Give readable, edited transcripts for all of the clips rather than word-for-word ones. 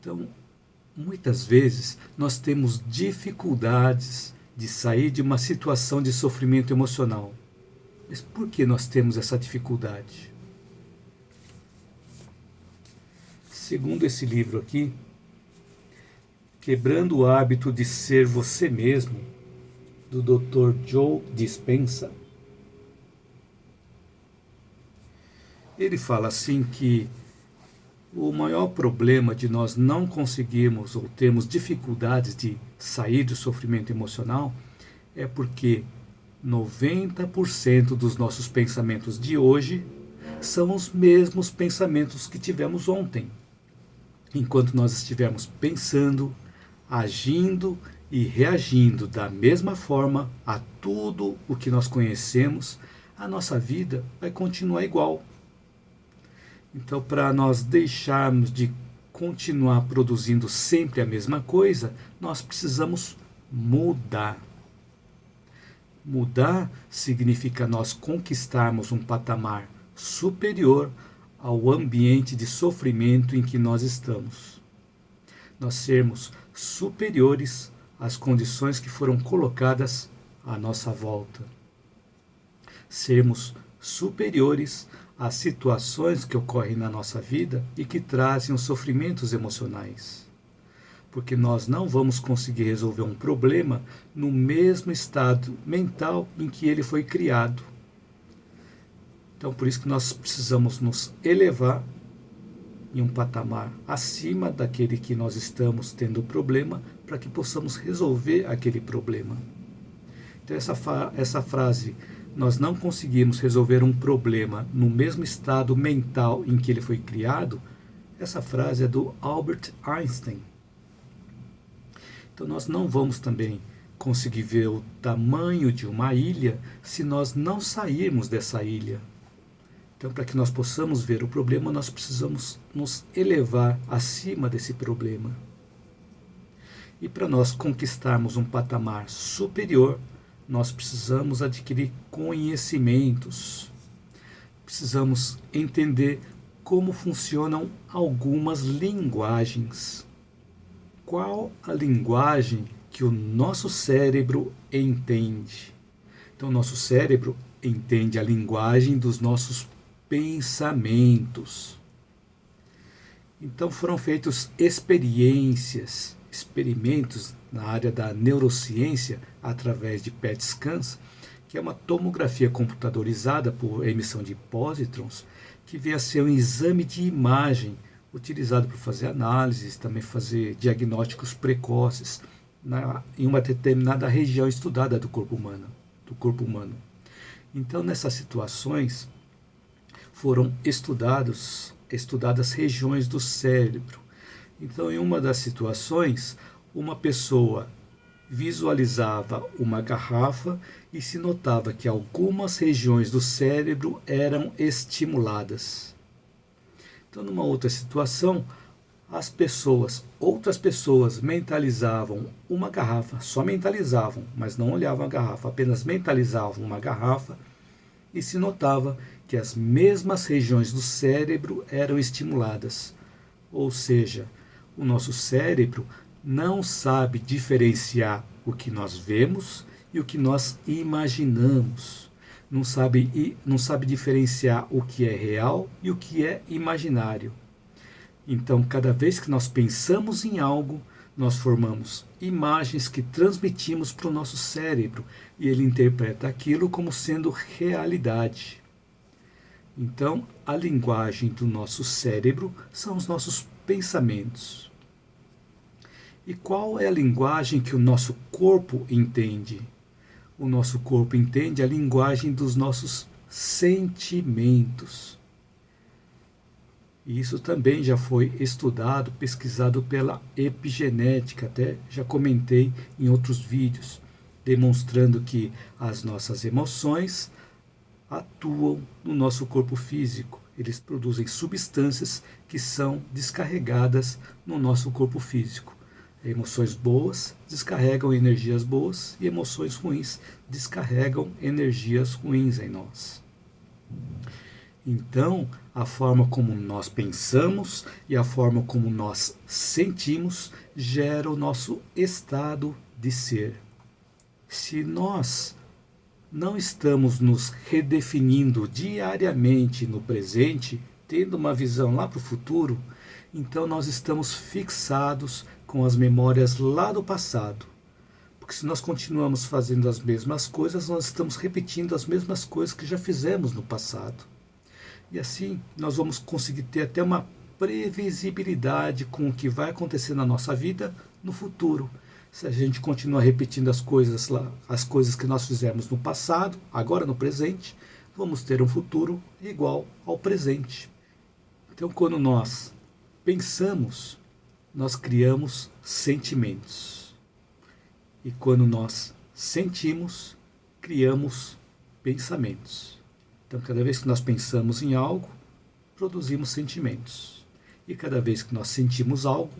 Então, muitas vezes nós temos dificuldades de sair de uma situação de sofrimento emocional. Mas por que nós temos essa dificuldade? Segundo esse livro aqui, Quebrando o Hábito de Ser Você Mesmo, do Dr. Joe Dispenza, ele fala assim que o maior problema de nós não conseguirmos ou termos dificuldades de sair do sofrimento emocional é porque 90% dos nossos pensamentos de hoje são os mesmos pensamentos que tivemos ontem. Enquanto nós estivermos pensando, agindo e reagindo da mesma forma a tudo o que nós conhecemos, a nossa vida vai continuar igual. Então, para nós deixarmos de continuar produzindo sempre a mesma coisa, nós precisamos mudar. Mudar significa nós conquistarmos um patamar superior ao ambiente de sofrimento em que nós estamos. Nós sermos superiores às condições que foram colocadas à nossa volta. Sermos superiores às situações que ocorrem na nossa vida e que trazem os sofrimentos emocionais. Porque nós não vamos conseguir resolver um problema no mesmo estado mental em que ele foi criado. Então, por isso que nós precisamos nos elevar em um patamar acima daquele que nós estamos tendo problema, para que possamos resolver aquele problema. Então, essa frase, nós não conseguimos resolver um problema no mesmo estado mental em que ele foi criado, essa frase é do Albert Einstein. Então nós não vamos também conseguir ver o tamanho de uma ilha se nós não sairmos dessa ilha. Então, para que nós possamos ver o problema, nós precisamos nos elevar acima desse problema. E para nós conquistarmos um patamar superior, nós precisamos adquirir conhecimentos. Precisamos entender como funcionam algumas linguagens. Qual a linguagem que o nosso cérebro entende? Então, o nosso cérebro entende a linguagem dos nossos pensamentos. Então, foram feitos experimentos na área da neurociência, através de PET scans, que é uma tomografia computadorizada por emissão de pósitrons, que vem a ser um exame de imagem utilizado para fazer análises, também fazer diagnósticos precoces em uma determinada região estudada do corpo humano. Então, nessas situações, foram estudadas regiões do cérebro. Então, em uma das situações, uma pessoa visualizava uma garrafa e se notava que algumas regiões do cérebro eram estimuladas. Então, numa outra situação, outras pessoas mentalizavam uma garrafa, só mentalizavam, mas não olhavam a garrafa, apenas mentalizavam uma garrafa e se notava que as mesmas regiões do cérebro eram estimuladas. Ou seja, o nosso cérebro não sabe diferenciar o que nós vemos e o que nós imaginamos. Não sabe diferenciar o que é real e o que é imaginário. Então, cada vez que nós pensamos em algo, nós formamos imagens que transmitimos para o nosso cérebro e ele interpreta aquilo como sendo realidade. Então, a linguagem do nosso cérebro são os nossos pensamentos. E qual é a linguagem que o nosso corpo entende? O nosso corpo entende a linguagem dos nossos sentimentos. E isso também já foi estudado, pesquisado pela epigenética, até já comentei em outros vídeos, demonstrando que as nossas emoções atuam no nosso corpo físico. Eles produzem substâncias que são descarregadas no nosso corpo físico. Emoções boas descarregam energias boas e emoções ruins descarregam energias ruins em nós. Então, a forma como nós pensamos e a forma como nós sentimos gera o nosso estado de ser. Se nós não estamos nos redefinindo diariamente no presente, tendo uma visão lá para o futuro, então nós estamos fixados com as memórias lá do passado. Porque se nós continuamos fazendo as mesmas coisas, nós estamos repetindo as mesmas coisas que já fizemos no passado. E assim nós vamos conseguir ter até uma previsibilidade com o que vai acontecer na nossa vida no futuro. Se a gente continuar repetindo as coisas lá, as coisas que nós fizemos no passado, agora no presente, vamos ter um futuro igual ao presente. Então, quando nós pensamos, nós criamos sentimentos. E quando nós sentimos, criamos pensamentos. Então, cada vez que nós pensamos em algo, produzimos sentimentos. E cada vez que nós sentimos algo,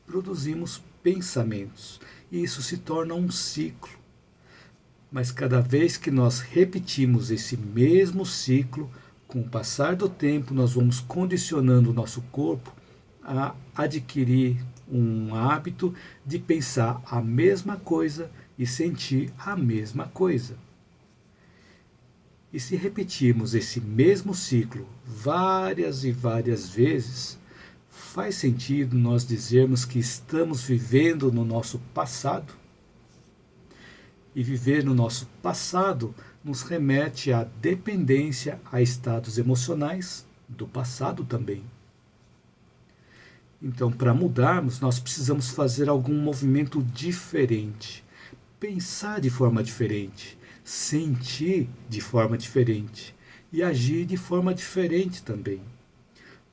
produzimos pensamentos. E isso se torna um ciclo. Mas cada vez que nós repetimos esse mesmo ciclo, com o passar do tempo, nós vamos condicionando o nosso corpo a adquirir um hábito de pensar a mesma coisa e sentir a mesma coisa. E se repetirmos esse mesmo ciclo várias e várias vezes, faz sentido nós dizermos que estamos vivendo no nosso passado? E viver no nosso passado nos remete à dependência a estados emocionais do passado também. Então, para mudarmos, nós precisamos fazer algum movimento diferente, pensar de forma diferente, sentir de forma diferente e agir de forma diferente também.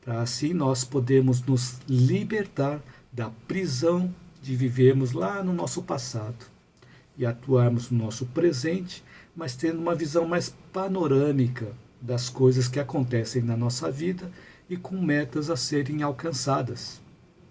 Para assim nós podemos nos libertar da prisão de vivermos lá no nosso passado e atuarmos no nosso presente, mas tendo uma visão mais panorâmica das coisas que acontecem na nossa vida e com metas a serem alcançadas.